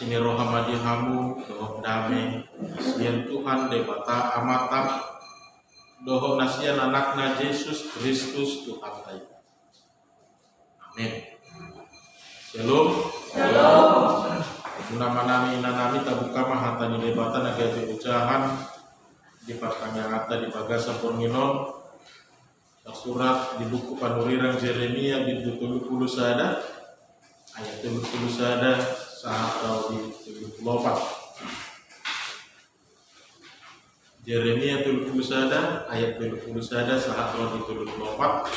Asini rohamadi hamu dohok dame sian Tuhan debata amatam dohok nasian anakna Yesus Kristus Tuhan kita. Amin. Shalom. Shalom. Nama-nama inanami tabuka mahatani debata nagaji ucahan di pertanyaan di bagasa porminon surat di buku panurirang Jeremia di 70 sada ayat 70 sada atau di 74. Jeremia 70 sada ayat 70 sada atau di 74.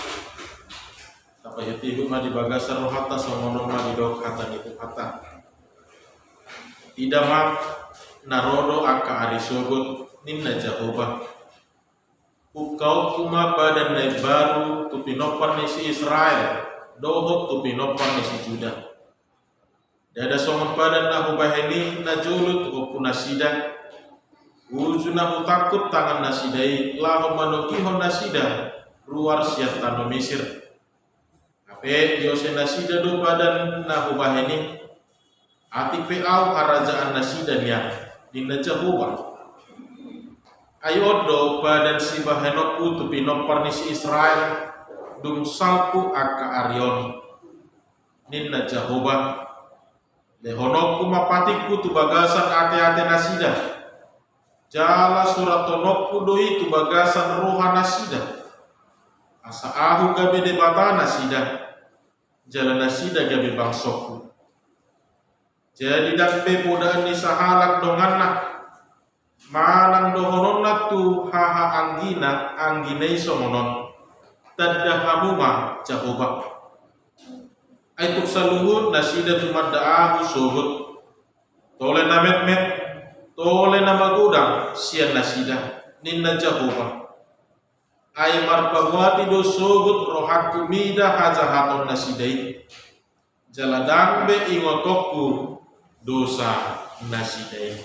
Sampai hati huma di bagasa rohata somonoma di dok kata itu kata. Tidak mak narodo aka arisogot ninna Jehovah. Ukau kuma badan nai baru tu pinopar nisi Israel dohok tu pinopar nisi Juda. Dada somon padan nahu baheni najulut opu nasida. Uzuna takut tangan nasidai lahu manukihon nasida luar siat tano Mesir. Ape diose nasida do badan nahu baheni ati peau kerajaan nasida dia dinna Jehovah. Ayodo badan si bahenoku tu pinopar nisi Israel dum salpu aka arion ninna Jehovah. Lehonokku mapatiku tu bagasan ate-ate nasida. Jala surat tonokku doi tu bagasan roha nasida. Asa ahu gabe debata nasida. Jala nasida gabe bangsokku. Jadi dampe podaan ni sahalak donganna. Manang dohononna tu haha angginai somonon. Tadahamuma Jehovah. Aituk saluhut nasida tumadaahu sohut tole namet tole nama gudang sian nasida ninna Jehovah ay marpawati do sohut rohaku mida hajahaton nasidai jaladambe ingotokku dosa nasidai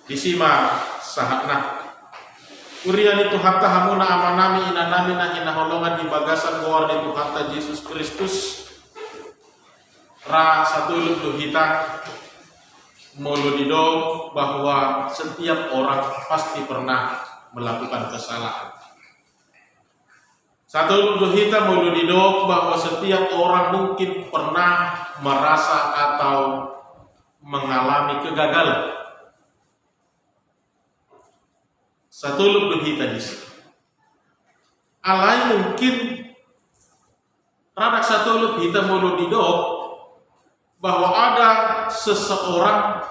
disima sahatna Urian itu hatta hamuna amanami inanami na hinaholongan di bagasan luar itu hatta Yesus Kristus ra satu lup kita moludido bahwa setiap orang pasti pernah melakukan kesalahan. Satu lup kita moludido bahwa setiap orang mungkin pernah merasa atau mengalami kegagalan. Satu lup kita di sini. Alai mungkin radak satu lup kita moludido bahwa ada seseorang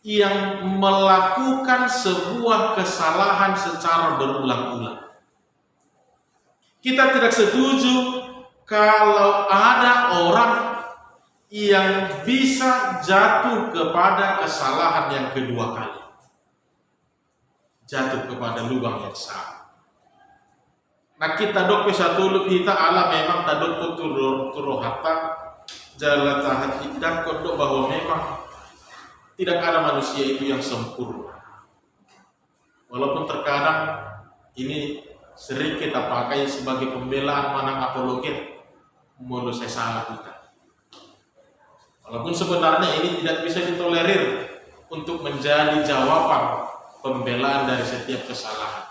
yang melakukan sebuah kesalahan secara berulang-ulang. Kita tidak setuju kalau ada orang yang bisa jatuh kepada kesalahan yang kedua kali. Jatuh kepada lubang yang sama. Nah kita dok satu kita ala memang tadok turu hatta jalan tahan tidak kodok bahwa memang tidak ada manusia itu yang sempurna. Walaupun terkadang ini sering kita pakai sebagai pembelaan manang apologet menurut saya salah kita. Walaupun sebenarnya ini tidak bisa ditolerir untuk menjadi jawaban pembelaan dari setiap kesalahan.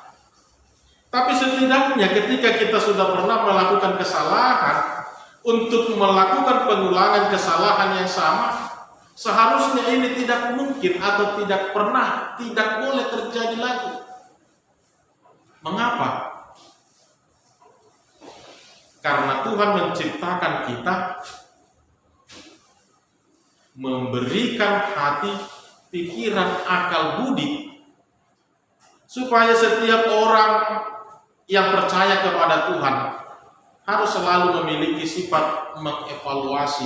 Tapi setidaknya ketika kita sudah pernah melakukan kesalahan, untuk melakukan pengulangan kesalahan yang sama, seharusnya ini tidak mungkin atau tidak pernah, tidak boleh terjadi lagi. Mengapa? Karena Tuhan menciptakan kita, memberikan hati, pikiran, akal budi, supaya setiap orang yang percaya kepada Tuhan harus selalu memiliki sifat mengevaluasi,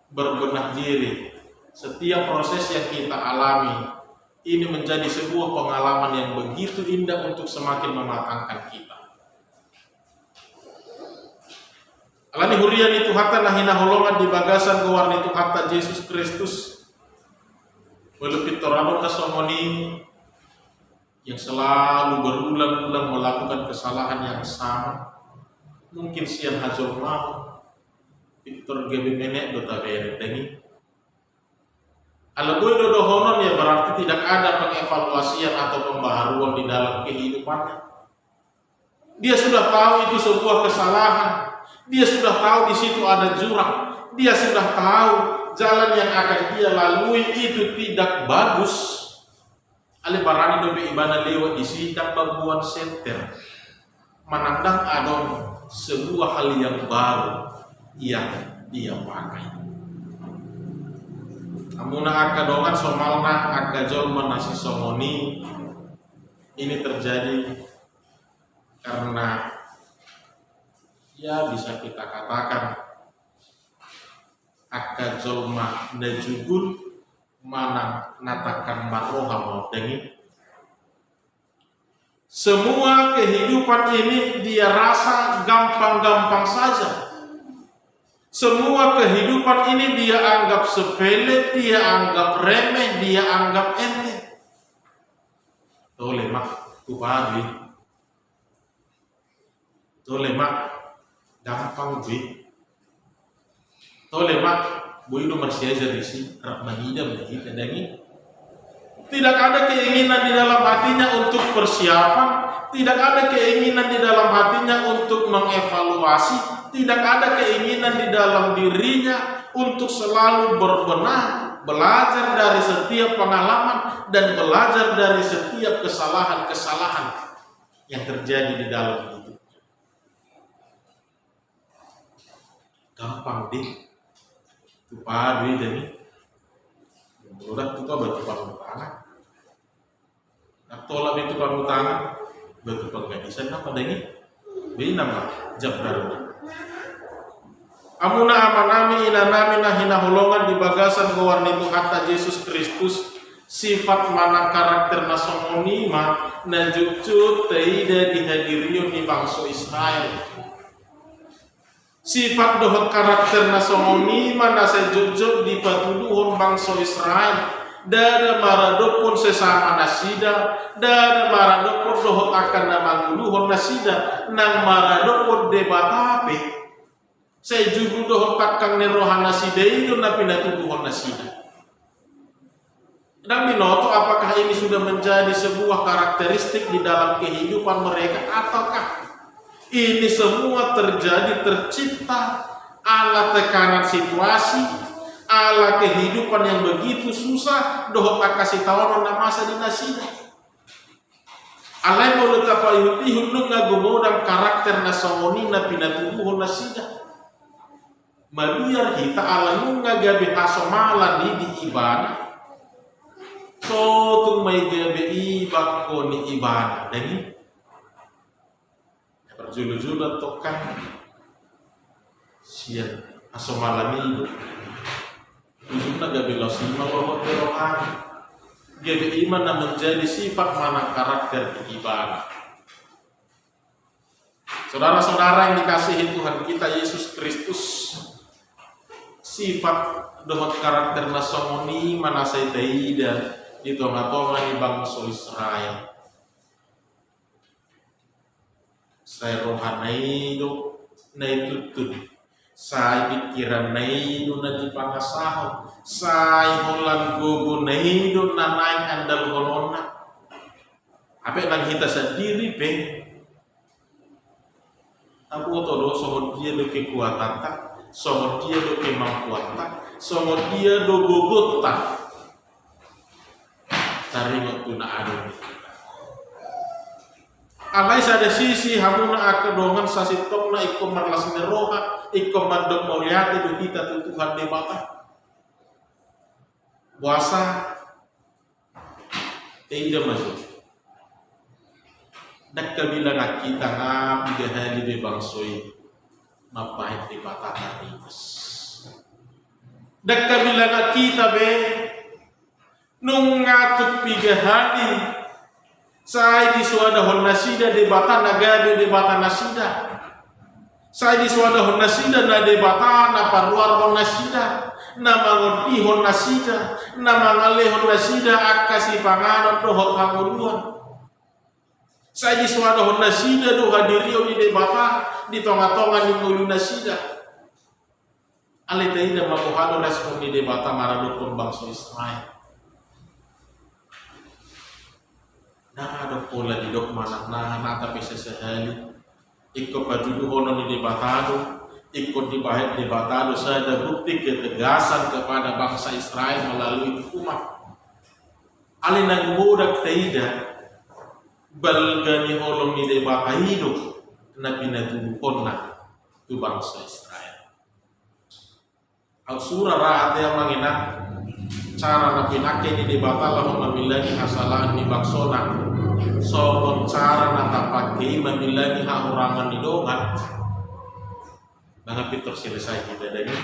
berbenah diri. Setiap proses yang kita alami, ini menjadi sebuah pengalaman yang begitu indah untuk semakin mematangkan kita. Alani hurian itu hatta nahina holongan di bagasan gowar itu hatta Yesus Kristus. Melepit torabon kasomoni yang selalu berulang-ulang melakukan kesalahan yang sama. Mungkin siang hajol mau Victor Gabi menek dota bere dani Alabui dodohonon ya berarti tidak ada pengevaluasian atau pembaharuan di dalam kehidupannya. Dia sudah tahu itu sebuah kesalahan. Dia sudah tahu di situ ada jurang. Dia sudah tahu jalan yang akan dia lalui itu tidak bagus. Ale barani dobe ibana lewat di sidang babuan senter. Menandang adon sebuah hal yang baru yang dia pakai. Amuna aka dongan somalna aka jolma nasi somoni. Ini terjadi karena ya bisa kita katakan aka jolma najugul mana natakan maroha mau dengi. Semua kehidupan ini dia rasa gampang-gampang saja. Semua kehidupan ini dia anggap sepele, dia anggap remeh, dia anggap enteng. Tole mak kubali. Tole mak gampang bi. Tole mak boido marsiaja risi rahmanida begitu dangi. Tidak ada keinginan di dalam hatinya untuk persiapan, tidak ada keinginan di dalam hatinya untuk mengevaluasi, tidak ada keinginan di dalam dirinya untuk selalu berbenah, belajar dari setiap pengalaman dan belajar dari setiap kesalahan-kesalahan yang terjadi di dalam hidup. Gampang deh. Itu padu ini. Udah tuh batu pamutangan. Tolak itu pamutangan. Batu pengadisan apa dengi? Bina mah jabdaruna. Amuna amanami inanami nahina holongan di bagasan gawarni itu hatta Yesus Kristus sifat mana karakter nasomoni ma najucut teida dihadirion di bangsa Israel. Sifat dohot karakter nasomoni mana sejujur di patuduhon bangsa Israel. Dada maradopon sesama nasida, dada maradopon dohot akan namanguluhon nasida, nang maradopon debatape. Sejujur dohot takang nerohan nasida itu napi natuduhon nasida. Dan binoto apakah ini sudah menjadi sebuah karakteristik di dalam kehidupan mereka ataukah ini semua tercipta ala tekanan situasi, ala kehidupan yang begitu susah, dohot kasih tawaran masa di nasida. Alai mau letapa yuti hundung ngagumodang karakter nasawoni na pinatubuhon nasida. Maliar kita ala nunga gabi hasomalan di ibana. So tung may gabi ibak ko ni ibana. Dani julu-julu tokan sian aso malami ujungnya gabe losima bahwa terohan gabe iman yang menjadi sifat mana karakter ibadah. Saudara-saudara yang dikasihi Tuhan kita Yesus Kristus, sifat dohot karakter nasomoni mana saitaida di tengah-tengah di bangsa Israel. Saya rohanai do naitutun, saya pikiran naido na di pangasahon, saya holan gogo naido na naik andal holona. Apa nang kita sendiri pe? Aku todo somod dia do kekuatan tak, somod dia do kemampuan tak, somod dia do gogot tak. Taringot tu na ado. Alai sada sisi hamuna akadongan sasitok na ikom marlas meroha ikom mandok mauliati do kita Tuhan debata puasa tidak masuk dak kabilang kita ngapi gahali be bangsoi mapahit debata tarimas dak kabilang kita be nung ngatut pigahali saya di suada hon nasida debata nagade debata nasida. Saya di suada hon nasida na debata na parluar hon nasida, na mangerti hon nasida, na mangale hon nasida akasi panganan dohot hanguluan. Saya di suada hon nasida do hadirio di debata di tonga-tonga di ngulu nasida. Ale taida mabuhalo respon di debata maradukun bangsa Israel. Nah ada pola di dok manak nah tapi sesehali ikut baju hono di debatado, ikut dibahas debatado saja bukti ketegasan kepada bangsa Israel melalui hukuman. Ale nang budak taida balgani holong ni debata hidup na pinatulukon na tu bangsa Israel. Ang surah raat yang mangina cara na pinake ni debata lahong mamilani hasalaan ni bangsona so cara na tapagkei mamilani haurangan ni dongan nangapitor selesai kita dari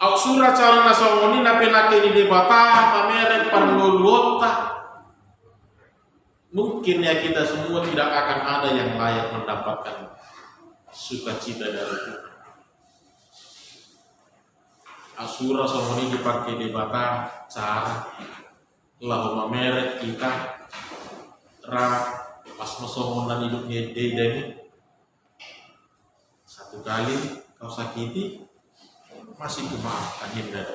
ang surah cara na songoni na pinake ni debata mamerek parluluota. Mungkin ya kita semua tidak akan ada yang layak mendapatkan sukacita dari Tuhan. Asura somoni dipakai debata cara lahu mameret kita pas masomonan hidupnya ini satu kali kau sakiti masih dimaafkan hindar.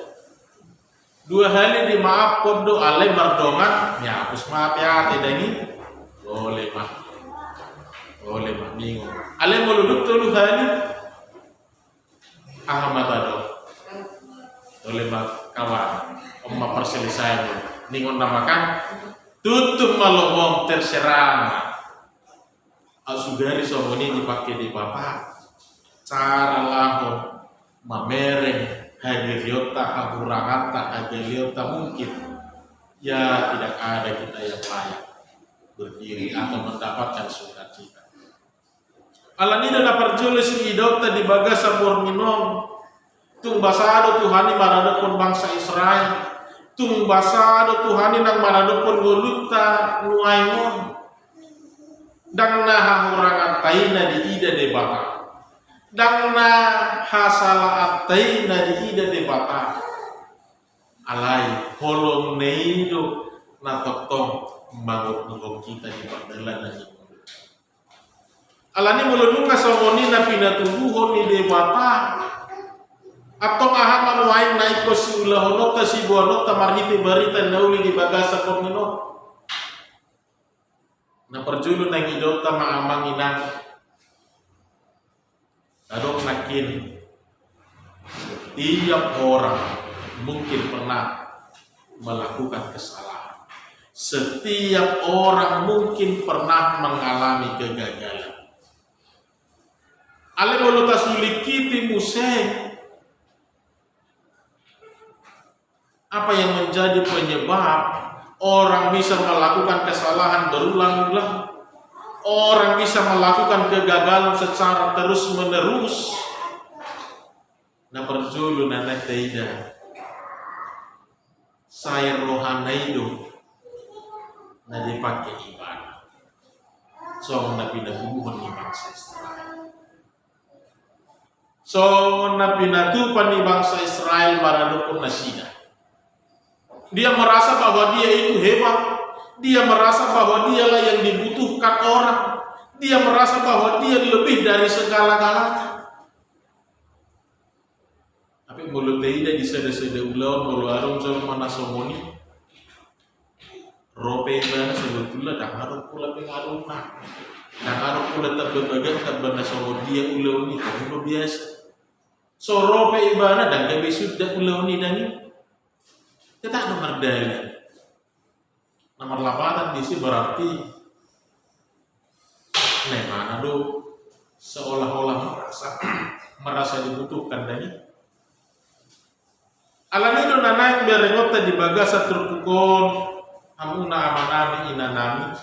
Dua kali dimaaf podo ale mardongan ya hapus maaf ya tedani boleh mah minggu ale muluduk tulu kali Ahmad ado boleh mah kawan omma perselesaian ningon namakan tutup malobong terserang asugari somoni dipakai di bapak cara lahon mamereng hagiriota haburangata hagiriota mungkin ya tidak ada kita yang layak berdiri atau mendapatkan sukacita. Alani dana perjulis idota di bagasa borminom tung basado Tuhani maradopon bangsa Israel tung basado Tuhani nang maradopon goluta nuaimon dang naha hurangattaina di ida debata dang na hasala attaina di ida debata alai holong neido na totong mangot kita di bandalan na alani mulunung kasomoni na pinatubuhon ni debata atong ahaman wain na iko si ulahonot ta si buanot ta marhiti barita nauli di bagasa porminot na perjulo na ngidot ta maamang inang adong nakin setiap orang mungkin pernah melakukan kesalahan. Setiap orang mungkin pernah mengalami kegagalan. Ale bolota sulikiti museng. Apa yang menjadi penyebab orang bisa melakukan kesalahan berulang-ulang? Orang bisa melakukan kegagalan secara terus-menerus. Na perjulu na taida. Saya rohanaido na dipakai ibadah. So na pinatubuhan ni bangsa Israel. So na pinatupan ni bangsa Israel maradopon na sida. Dia merasa bahwa dia itu hebat. Dia merasa bahwa dialah yang dibutuhkan orang. Dia merasa bahwa dia lebih dari segala-galanya. Tapi mulut tidak diseda-seda ulang mulut arung jauh mana somoni. Rope ibana sebetulnya dah harus pula pengaruh nak, dah harus pula terbebagan terbana sama dia ulau ni kamu biasa. So rope ibana dan kami sudah ulau ni dani, kita nomor dali, nomor 8 di sini berarti, mana do seolah-olah merasa dibutuhkan dani. Alamido nanang berengota di bagasa terpukul. Amuna amanami inanami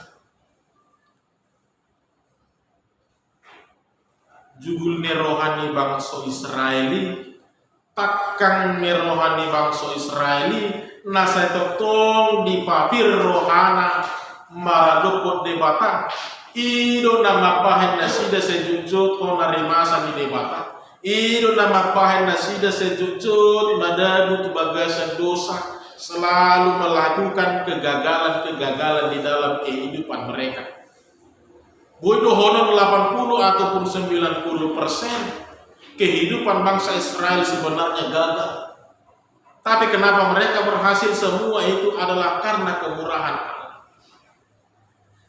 jugul nerohani bangsa Israeli takkan nerohani bangsa Israeli nasa totong di papir rohana maradopot debata ido nama pahen nasida sejujut ko narimasa di debata ido nama pahen nasida sejujut madadu tu bagasan dosa selalu melakukan kegagalan-kegagalan di dalam kehidupan mereka. Bodoh honon 80 ataupun 90% kehidupan bangsa Israel sebenarnya gagal. Tapi kenapa mereka berhasil? Semua itu adalah karena kemurahan Allah.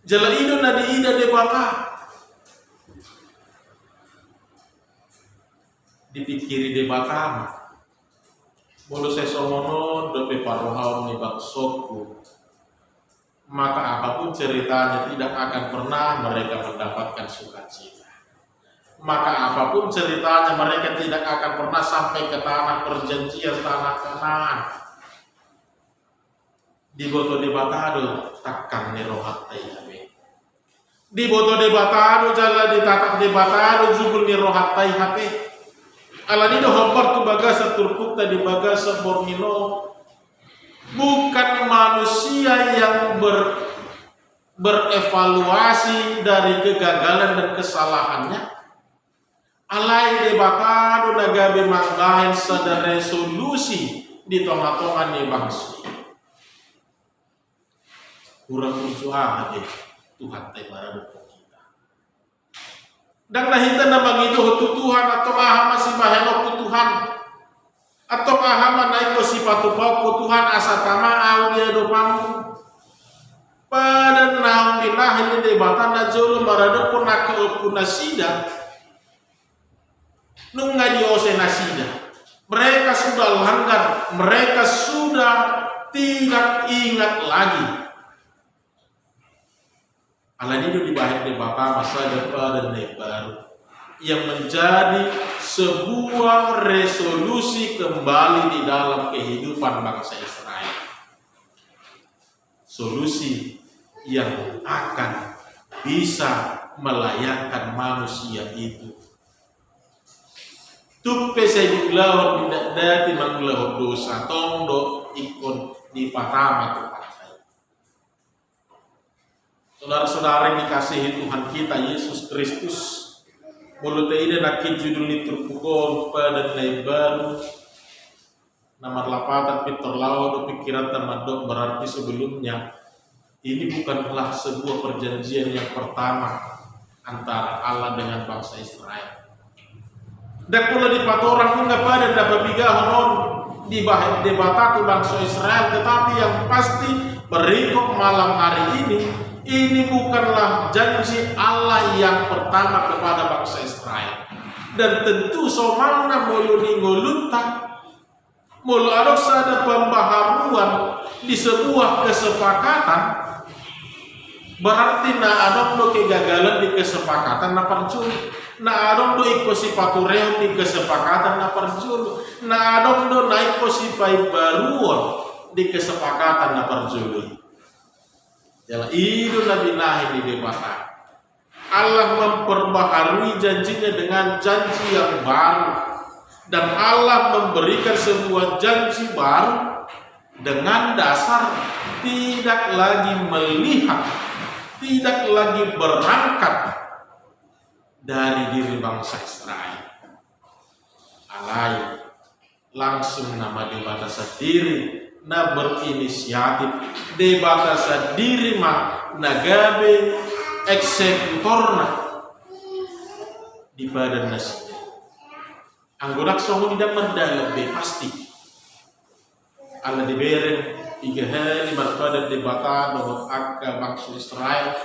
Jala ido na diida debata. Dipikiri debata. Bolo sesomono dope paruhau ni baksoku. Maka apapun ceritanya tidak akan pernah mereka mendapatkan sukacita. Maka apapun ceritanya mereka tidak akan pernah sampai ke tanah perjanjian, tanah Kanaan. Di boto de batado takkan nerohat tayhabe. Di boto de batado jala ditatak de batado zubul nerohat tayhabe. Alani do hopar tu bagasa turkukta di bagasa Borneo. Bukan manusia yang berevaluasi dari kegagalan dan kesalahannya. Alai de bakado nagabe manggahin sada resolusi di tengah-tengah ni bangsa. Kurang usaha deh Tuhan tebara kita. Dan nahita na magido Tuhan atau aha masih mahenok Tuhan. Atau ahama naik ko si patupau ko Tuhan asa tama audia dopamu. Pada naon dinahin ni debatan na jolo marado po na sida. Nung nga diose na sida. Mereka sudah langgar, mereka sudah tidak ingat lagi. Alanido dibahas debata masa depan dan baru. Yang menjadi sebuah resolusi kembali di dalam kehidupan bangsa Israel. Solusi yang akan bisa melayakkan manusia itu. Tupe sejumlah tidak dati mangulah dosa tondo ikon di patama Tuhan. Saudara-saudara yang dikasihi Tuhan kita Yesus Kristus. Mulut ini nakit judul liturpukon pada baru nomor 8 tapi terlalu pikiran termadok berarti sebelumnya ini bukanlah sebuah perjanjian yang pertama antara Allah dengan bangsa Israel. Dan pula di patorang pun pada dapat biga honon di bahas debatatu bangsa Israel, tetapi yang pasti berikut malam hari ini bukanlah janji Allah yang pertama kepada bangsa Israel. Dan tentu somangna mulu ningoluta mulu harus ada pembaharuan di sebuah kesepakatan. Berarti na adong do kegagalan di kesepakatan na percuma. Na adong do ikosi patureo di kesepakatan na percuma. Na adong do na ikosi baruan di kesepakatan na percuma. Jalan itu Nabi Nahi di debata. Allah memperbaharui janjinya dengan janji yang baru. Dan Allah memberikan sebuah janji baru dengan dasar tidak lagi melihat, tidak lagi berangkat dari diri bangsa Israel. Alai langsung nama debata sendiri. Na berinisiatif debata sendiri mah nagabe eksekutorna di badan nasi. Anggodak songo tidak merdala be pasti. Allah diberi 3 hari berbadan debata bahwa akka bangsa Israel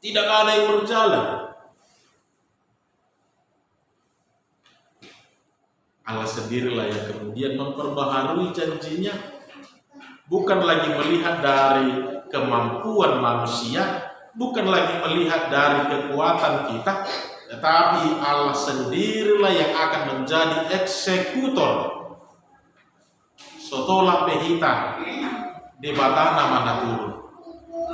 tidak ada yang berjalan. Allah sendirilah yang kemudian memperbaharui janjinya, bukan lagi melihat dari kemampuan manusia, bukan lagi melihat dari kekuatan kita, tetapi Allah sendirilah yang akan menjadi eksekutor. Sotola pehita debata nama turun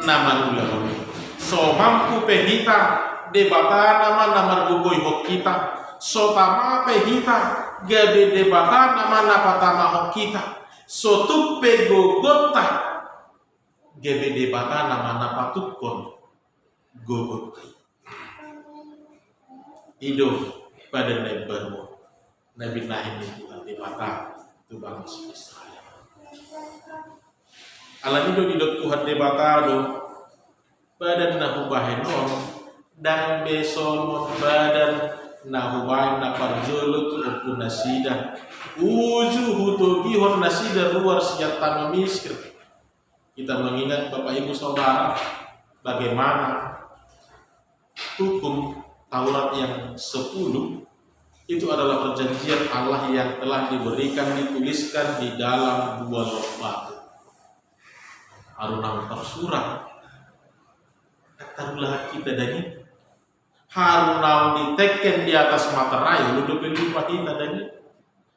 nama nulahuni. So mampu pehita debata nama gugoi hok kita. So tama pehita gabe debata nama napatama hok kita. So tupe gogota gabe debata nama napatukon gogot. Hidup pada Nabi baru Nabi Naim itu debata tu bangsa Israel. Alam itu hidup Tuhan debata do badan nahu bahenon dan beson badan na hubain na parjolo tu opu nasida uju hutogi hor nasida luar sejata memiskir. Kita mengingat Bapak Ibu Saudara bagaimana hukum Taurat yang 10 itu adalah perjanjian Allah yang telah diberikan dituliskan di dalam 2 log batu. Harunau tersurat katarulah kita dani Harunau diteken di atas materai lu lupa kita dani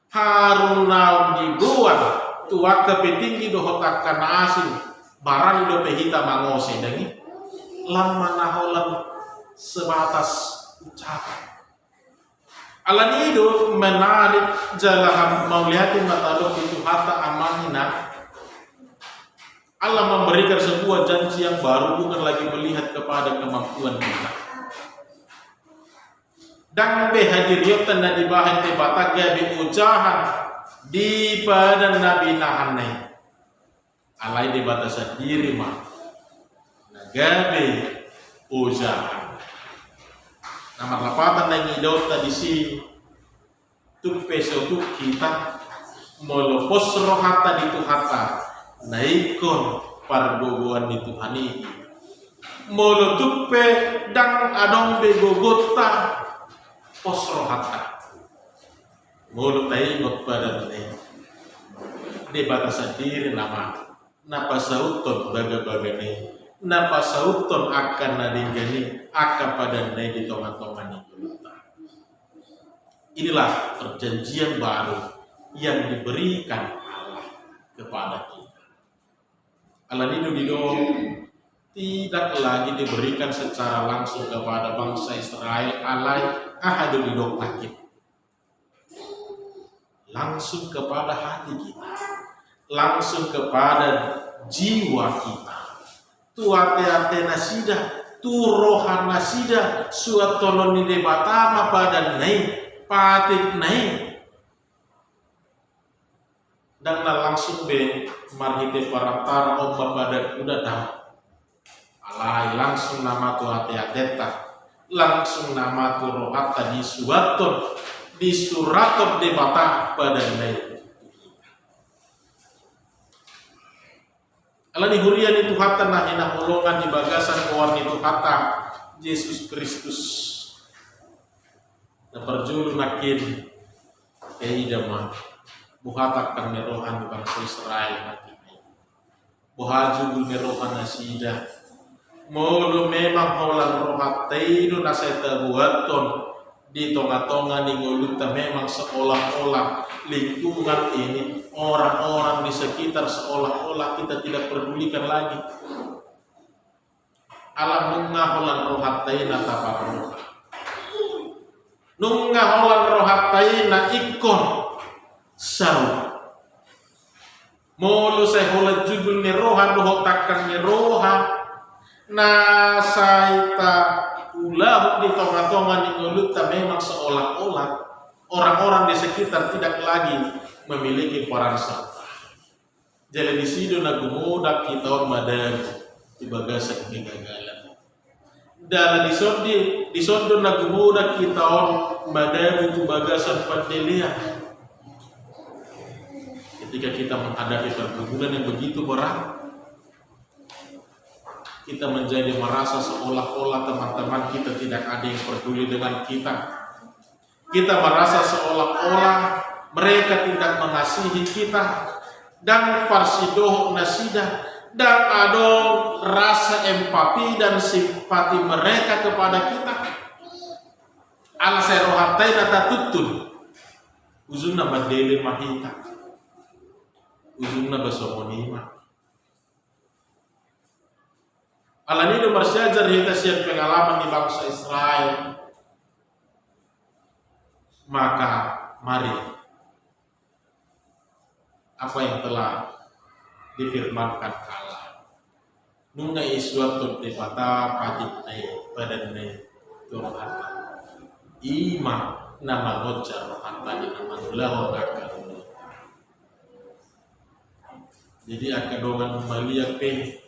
Harunau dibuat tua kepetinggi dohotakkan asin barang dope hita mangose dani lama naholan sebatas ucapan. Alan itu menarik jalan mauliatin matadok itu harta amanina. Allah memberikan sebuah janji yang baru, bukan lagi melihat kepada kemampuan kita. Dan behadiriyotan na dibahan te batagya bi ujahan di pada nabi nahanai. Alai di batasan diri mah. Nagabe ujahan. Nama lapatan na ngidot na disi tuk peso tuk kita melopos rohata di tuhata naikon pargogoan di Tuhani molotuk pe dang adong be gogota pos rohata molo taingot pada ne di batasan diri nama napa sauton baga-bagane napa sauton akan nadinggani akan pada ne di tongan-tongan itu. Inilah perjanjian baru yang diberikan Allah kepada kita. Allah itu tidak lagi diberikan secara langsung kepada bangsa Israel. Allah ahadu didok lakit langsung kepada hati kita, langsung kepada jiwa kita. Tuate nasida, tu rohan nasida, suatonon ni debatama pada nai, patik nai. Dan langsung be marhite parantara omba pada kuda dah. Alai langsung nama tuate ateta, langsung nama tu rohata di suaton, di suraton debata pada nai. Allah dihurian itu hata nah hina holongan di bagasan kawan itu hata Yesus Kristus na perjulu nakin keidama buhatak kan merohan di bangsa Israel mati buhaju merohan nasida mulu memang holang rohat teidu naseta buaton di tonga-tonga di nguluta memang seolah-olah lingkungan ini orang-orang di sekitar seolah-olah kita tidak pedulikan lagi. Alam nunga holan rohataina taparoha. Nunga holan rohataina ikon sau. Mulu saya holan judul ni roha doho takkan ni roha. Na saita ulah di tonga-tonga ni nguluta memang seolah-olah orang-orang di sekitar tidak lagi memiliki peran serta. Jadi di situ nagu muda kita madan di bagasan kegagalan. Dan di sondo nagu muda kita madan itu bagasan pandelian. Ketika kita menghadapi pergumulan yang begitu berat, kita menjadi merasa seolah-olah teman-teman kita tidak ada yang peduli dengan kita. Kita merasa seolah-olah mereka tidak mengasihi kita dan parsidoh nasida dan ada rasa empati dan simpati mereka kepada kita. Ala serohatai nata tutun uzunna badele mahita uzunna basomonima. Allah ini bersyajar kita siap pengalaman di bangsa Israel. Maka mari apa yang telah difirmankan Allah. Nunga iswatun debata patik nai badan nai Tuhan. Ima nama ngojar rohanta di nama nulah akal. Jadi akadongan maliak pe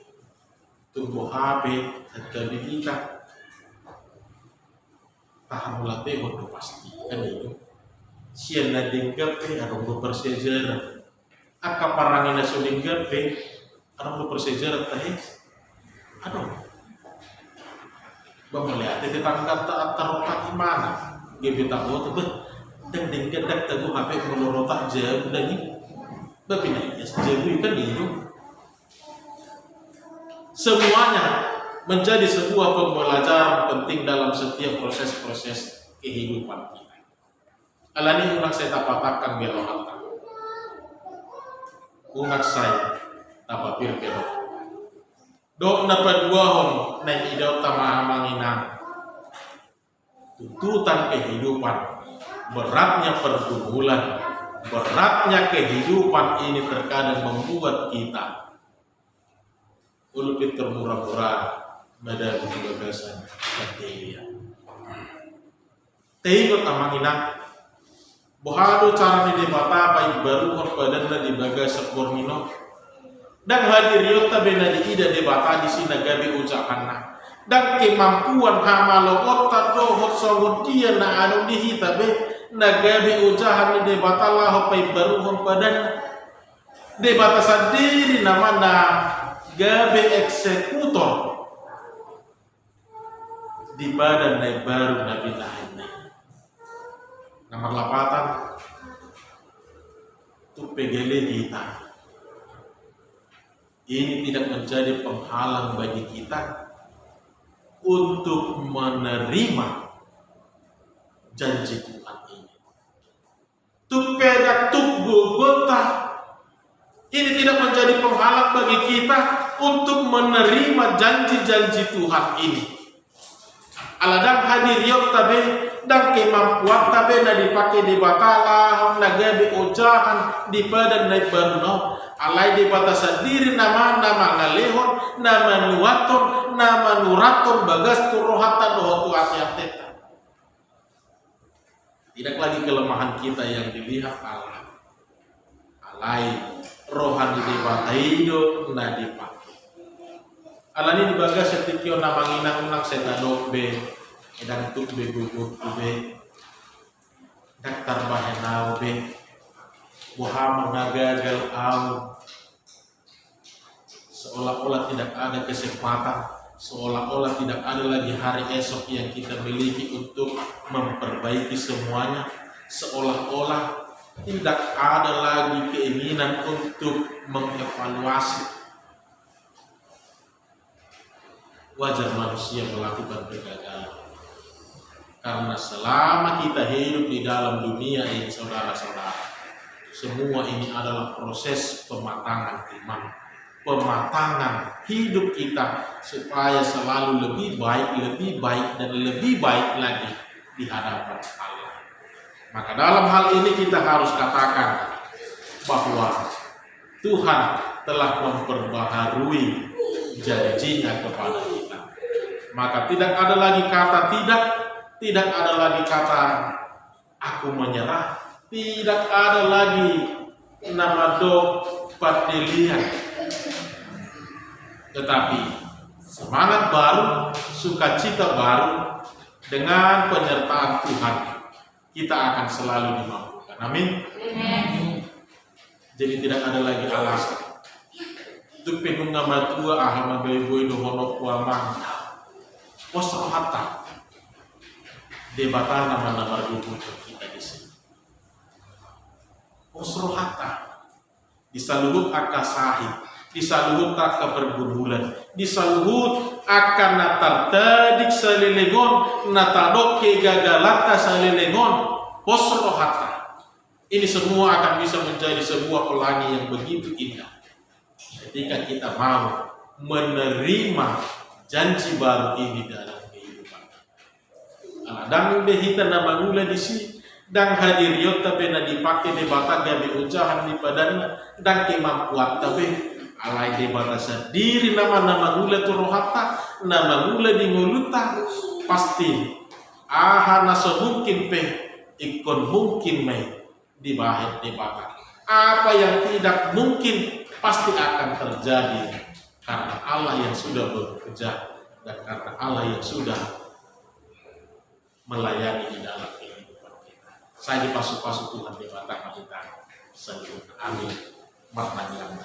tumbuh HP dan kita tahun latih untuk pasti kan itu sian na dinggape adong bersejarah aka parangina so dinggape adong bersejarah tahe adong bamelihat tetangga tak tarotak mana gebeta buat bet dan dinggadak tagu hape melorotak jauh dari babinai ya jauh kan itu semuanya menjadi sebuah pembelajaran penting dalam setiap proses-proses kehidupan kita. Alani unak saya tapatakan belok hata. Unak saya tapapir belok. Dok dapat dua hon naik idau tamah tuntutan kehidupan, beratnya pergumulan, beratnya kehidupan ini terkadang membuat kita ulupit termurah-murah pada kebebasan bateria. Tengok amangina, bohado cara ni debata pai baru badan na dibaga sapormino. Dan hadir yota bena di ida debata di sini gabi ucapanna. Dan kemampuan hamalo otak dohot sawut dia na anu dihita be na gabi ucahan ni debata lah pai baru badan. Debata sendiri namanya gabi eksekutor di badan naik baru Nabi Nabi nomor 8 tuh pegele kita ini tidak menjadi penghalang bagi kita untuk menerima janji Tuhan ini tuh pedak tuh Golgota ini tidak menjadi penghalang bagi kita untuk menerima janji-janji Tuhan ini. Aladang hadir yok tabe dan kemampuan tabe na dipakai di batala nagabi ujahan di badan naik baruno alai di batasan diri nama ngalehon nama nuaton nama nuraton bagas turohata dohotu asyateta. Tidak lagi kelemahan kita yang dilihat Allah alai rohani di bataido na dipakai alani dibaga setikio namangina unak setadok be edang tuk be gugut be daktar bahenau be buha menagagal au seolah-olah tidak ada kesempatan seolah-olah tidak ada lagi hari esok yang kita miliki untuk memperbaiki semuanya seolah-olah tidak ada lagi keinginan untuk mengevaluasi. Wajar manusia melakukan kegagalan karena selama kita hidup di dalam dunia ini saudara-saudara semua ini adalah proses pematangan iman pematangan hidup kita supaya selalu lebih baik dan lebih baik lagi di hadapan Allah. Maka dalam hal ini kita harus katakan bahwa Tuhan telah memperbaharui janjinya kepada kita. Maka tidak ada lagi kata tidak ada lagi kata aku menyerah, tidak ada lagi nama do padelian. Tetapi semangat baru, sukacita baru dengan penyertaan Tuhan kita akan selalu dimampukan. Amin. Jadi tidak ada lagi alasan. Tuk pengung ngamatua ahama boy dohono kuamang. Wasrohata debata nama-nama dukun kita di sini. Wasrohata disaluhut akasahi, disaluhut tak kepergumulan, disaluhut akan natartadik salilengon, natadok kegagalata salilengon. Wasrohata ini semua akan bisa menjadi sebuah pelangi yang begitu indah ketika kita mau menerima janji baru ini dalam kehidupan. Aladang behita nama mula di sini dan hadir yota bena dipakai debata gabi ucahan di padannya dan kemampuan tapi alai debata sendiri nama mula turohata nama mula di nguluta pasti ahana semungkin pe ikon mungkin me di bahit debata apa yang tidak mungkin pasti akan terjadi karena Allah yang sudah bekerja dan karena Allah yang sudah melayani di dalam kehidupan kita. Saya dipasuk-pasuk Tuhan di mata kita. Amin. Maknanya